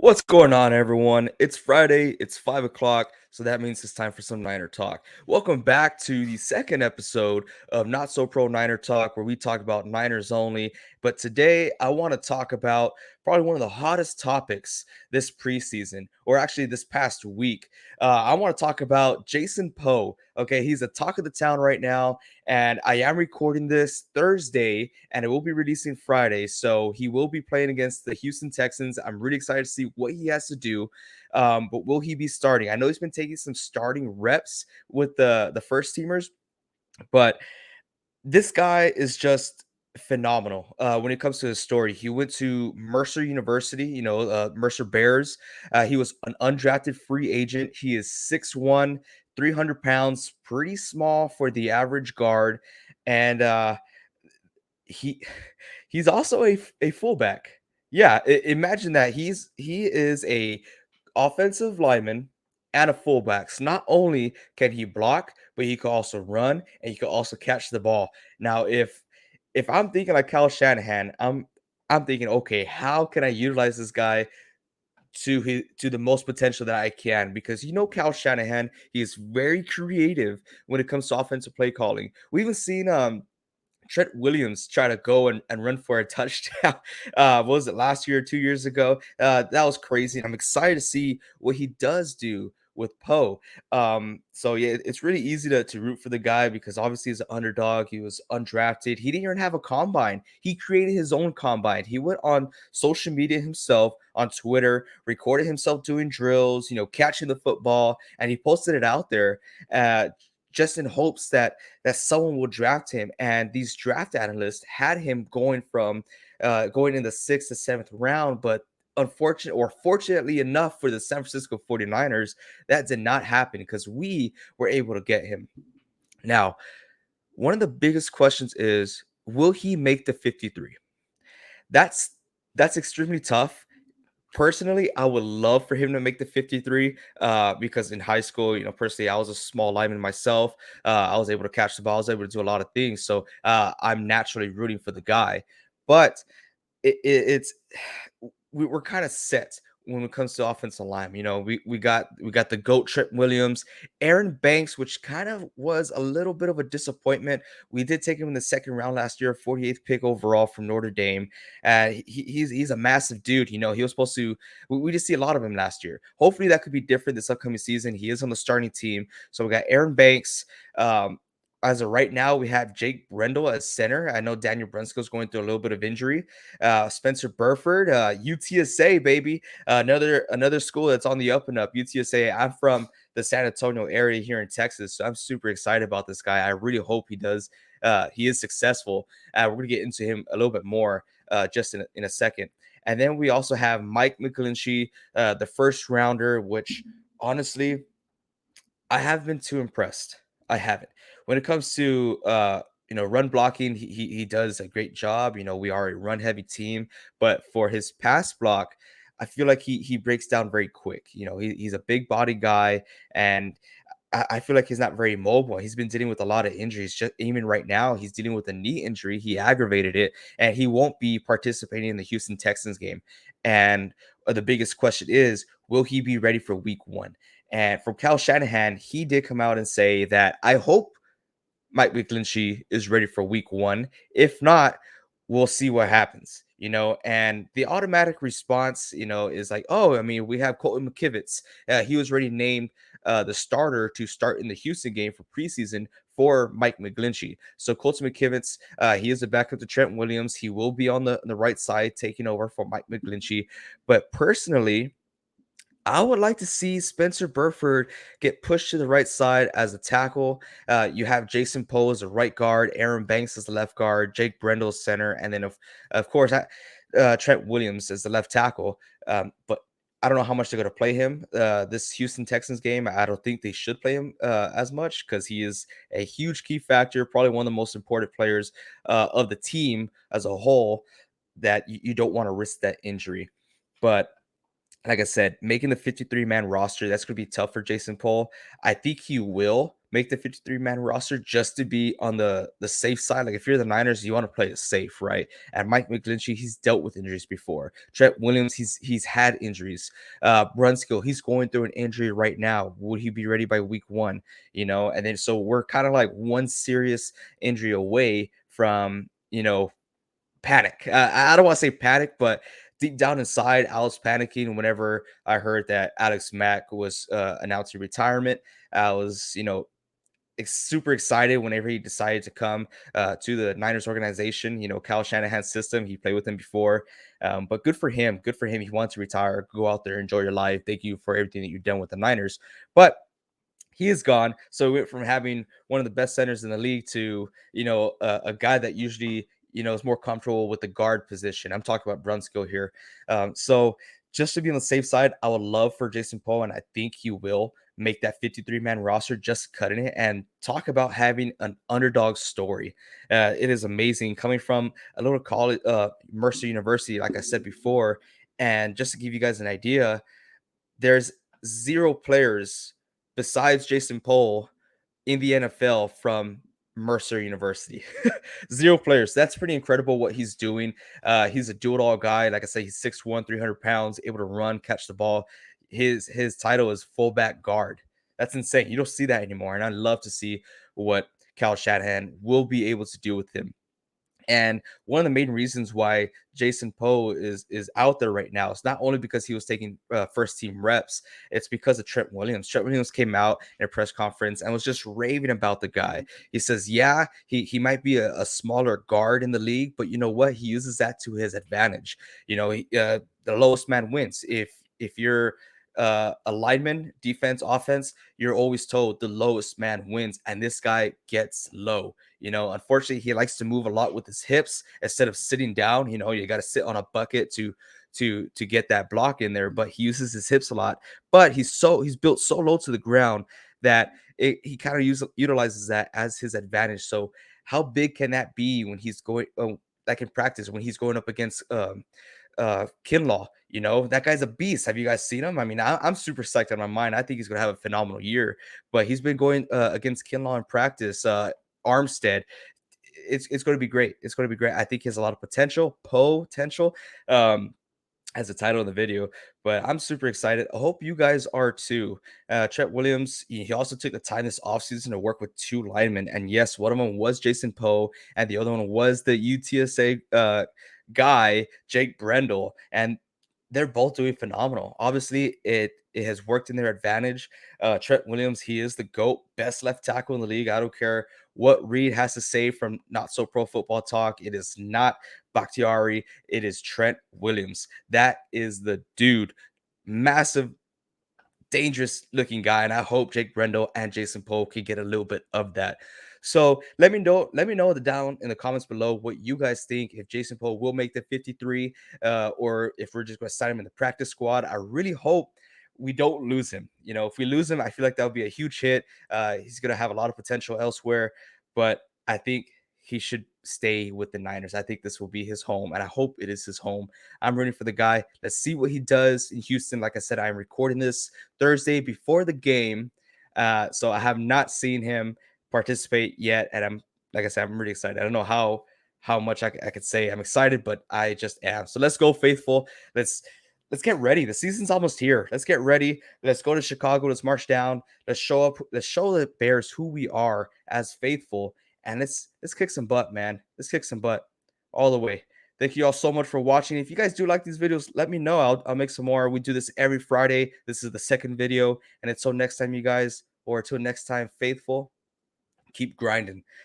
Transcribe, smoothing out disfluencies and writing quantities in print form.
What's going on, everyone? It's Friday, it's 5 o'clock, so that means it's time for some Niner Talk. Welcome back to the second episode of Not So Pro Niner Talk, where we talk about Niners only. But today, I want to talk about probably one of the hottest topics this preseason, or actually this past week. I want to talk about Jason Poe. Okay, he's the talk of the town right now, and I am recording this Thursday, and it will be releasing Friday. So he will be playing against the Houston Texans. I'm really excited to see what he has to do. But will he be starting? I know he's been taking some starting reps with the first teamers, but this guy is just phenomenal when it comes to his story. He went to Mercer University, Mercer Bears. He was an undrafted free agent. He is 6'1", 300 pounds, pretty small for the average guard. And he he's also a fullback. Yeah, imagine that. He is a offensive lineman and a fullback. So not only can he block, but he can also run and he can also catch the ball. Now, if I'm thinking like Kyle Shanahan, I'm thinking, okay, how can I utilize this guy to the most potential that I can? Because Kyle Shanahan, he is very creative when it comes to offensive play calling. We even seen Trent Williams try to go and run for a touchdown. What was it, last year, 2 years ago? That was crazy. And I'm excited to see what he does do with Poe. So yeah, it's really easy to root for the guy because obviously he's an underdog. He was undrafted. He didn't even have a combine. He created his own combine. He went on social media himself, on Twitter, recorded himself doing drills, catching the football, and he posted it out there. Uh, just in hopes that someone will draft him. And these draft analysts had him going in the sixth to seventh round, but fortunately enough for the San Francisco 49ers, that did not happen because we were able to get him. Now, one of the biggest questions is, will he make the 53? That's that's extremely tough. Personally, I would love for him to make the 53 because in high school, personally, I was a small lineman myself. I was able to catch the ball. I was able to do a lot of things. So I'm naturally rooting for the guy. But it's we're kind of set when it comes to offensive line. We got the GOAT Trent Williams, Aaron Banks, which kind of was a little bit of a disappointment. We did take him in the second round last year, 48th pick overall from Notre Dame. He's a massive dude. He was supposed to. We just see a lot of him last year. Hopefully that could be different this upcoming season. He is on the starting team, so we got Aaron Banks. As of right now, we have Jake Brendel as center. I know Daniel Brunskill is going through a little bit of injury. Spencer Burford, UTSA baby, another school that's on the up and up. UTSA. I'm from the San Antonio area here in Texas, so I'm super excited about this guy. I really hope he does. He is successful. We're gonna get into him a little bit more just in a second. And then we also have Mike McGlinchey, the first rounder, which honestly I haven't been too impressed. I haven't. When it comes to run blocking, he does a great job. We are a run heavy team, but for his pass block, I feel like he breaks down very quick. He's a big body guy, and I feel like he's not very mobile. He's been dealing with a lot of injuries. Just even right now, he's dealing with a knee injury. He aggravated it, and he won't be participating in the Houston Texans game. And the biggest question is, will he be ready for Week 1? And from Cal Shanahan, he did come out and say that I hope Mike McGlinchey is ready for Week 1. If not, we'll see what happens. And the automatic response, is like, oh, I mean, we have Colton McKivitz. He was already named the starter to start in the Houston game for preseason for Mike McGlinchey. So Colton McKivitz, he is the backup to Trent Williams. He will be on the right side taking over for Mike McGlinchey. But personally, I would like to see Spencer Burford get pushed to the right side as a tackle. You have Jason Poe as a right guard, Aaron Banks as the left guard, Jake Brendel center, and then of course Trent Williams as the left tackle. But I don't know how much they're going to play him this Houston Texans game. I don't think they should play him as much because he is a huge key factor, probably one of the most important players of the team as a whole. That you don't want to risk that injury, but like I said, making the 53-man roster, that's going to be tough for Jason Poole. I think he will make the 53-man roster just to be on the safe side. Like if you're the Niners, you want to play it safe, right? And Mike McGlinchey, he's dealt with injuries before. Trent Williams, he's had injuries. Brunskill, he's going through an injury right now. Would he be ready by week one? And then so we're kind of like one serious injury away from panic. I don't want to say panic, but deep down inside, I was panicking whenever I heard that Alex Mack was announcing retirement. I was, super excited whenever he decided to come to the Niners organization. Kyle Shanahan's system. He played with him before, but good for him. Good for him. He wants to retire. Go out there, enjoy your life. Thank you for everything that you've done with the Niners. But he is gone. So we went from having one of the best centers in the league to, a guy that usually, is more comfortable with the guard position. I'm talking about Brunskill here. So just to be on the safe side, I would love for Jason Poe, and I think he will make that 53-man roster, just cutting it and talk about having an underdog story. It is amazing coming from a little college, Mercer University, like I said before. And just to give you guys an idea, there's zero players besides Jason Poole in the NFL from Mercer University. Zero players. That's pretty incredible what he's doing. He's a do-it-all guy. Like I said, he's 6'1", 300 pounds, able to run, catch the ball. His title is fullback guard. That's insane. You don't see that anymore. And I love to see what Cal Shanahan will be able to do with him. And one of the main reasons why Jason Poe is out there right now is not only because he was taking first team reps, it's because of Trent Williams. Trent Williams came out in a press conference and was just raving about the guy. He says, yeah, he might be a smaller guard in the league, but you know what? He uses that to his advantage. The lowest man wins. If you're a lineman, defense, offense, you're always told the lowest man wins, and this guy gets low. Unfortunately, he likes to move a lot with his hips instead of sitting down. You got to sit on a bucket to get that block in there, but he uses his hips a lot. But he's built so low to the ground that he kind of utilizes that as his advantage. So how big can that be when he's going like in practice when he's going up against Kinlaw? That guy's a beast. Have you guys seen him? I mean, I'm super psyched on my mind. I think he's gonna have a phenomenal year. But he's been going against Kinlaw in practice. Armstead, it's going to be great. It's going to be great. I think he has a lot of potential. Poe-tential. As the title of the video, but I'm super excited. I hope you guys are too. Trent Williams, he also took the time this offseason to work with two linemen. And yes, one of them was Jason Poe, and the other one was the UTSA guy, Jake Brendel. And they're both doing phenomenal. Obviously, it has worked in their advantage. Trent Williams, he is the GOAT, best left tackle in the league. I don't care what Reed has to say from Not So Pro Football Talk. It is not Bakhtiari. It is Trent Williams. That is the dude. Massive, dangerous looking guy, and I hope Jake Brendel and Jason Poe can get a little bit of that. So let me know down in the comments below what you guys think, if Jason Poe will make the 53 or if we're just going to sign him in the practice squad. I really hope we don't lose him. If we lose him, I feel like that would be a huge hit. He's going to have a lot of potential elsewhere, but I think he should stay with the Niners. I think this will be his home, and I hope it is his home. I'm rooting for the guy. Let's see what he does in Houston. Like I said, I'm recording this Thursday before the game, so I have not seen him participate yet, and I'm like I said, I'm really excited. I don't know how much I could say I'm excited, but I just am. So let's go, faithful. Let's get ready. The season's almost here. Let's get ready. Let's go to Chicago. Let's march down. Let's show up. Let's show the Bears who we are as faithful, and let's kick some butt, man. Let's kick some butt all the way. Thank you all so much for watching. If you guys do like these videos, let me know. I'll make some more. We do this every Friday. This is the second video, and until next time, you guys, or until next time, faithful, keep grinding.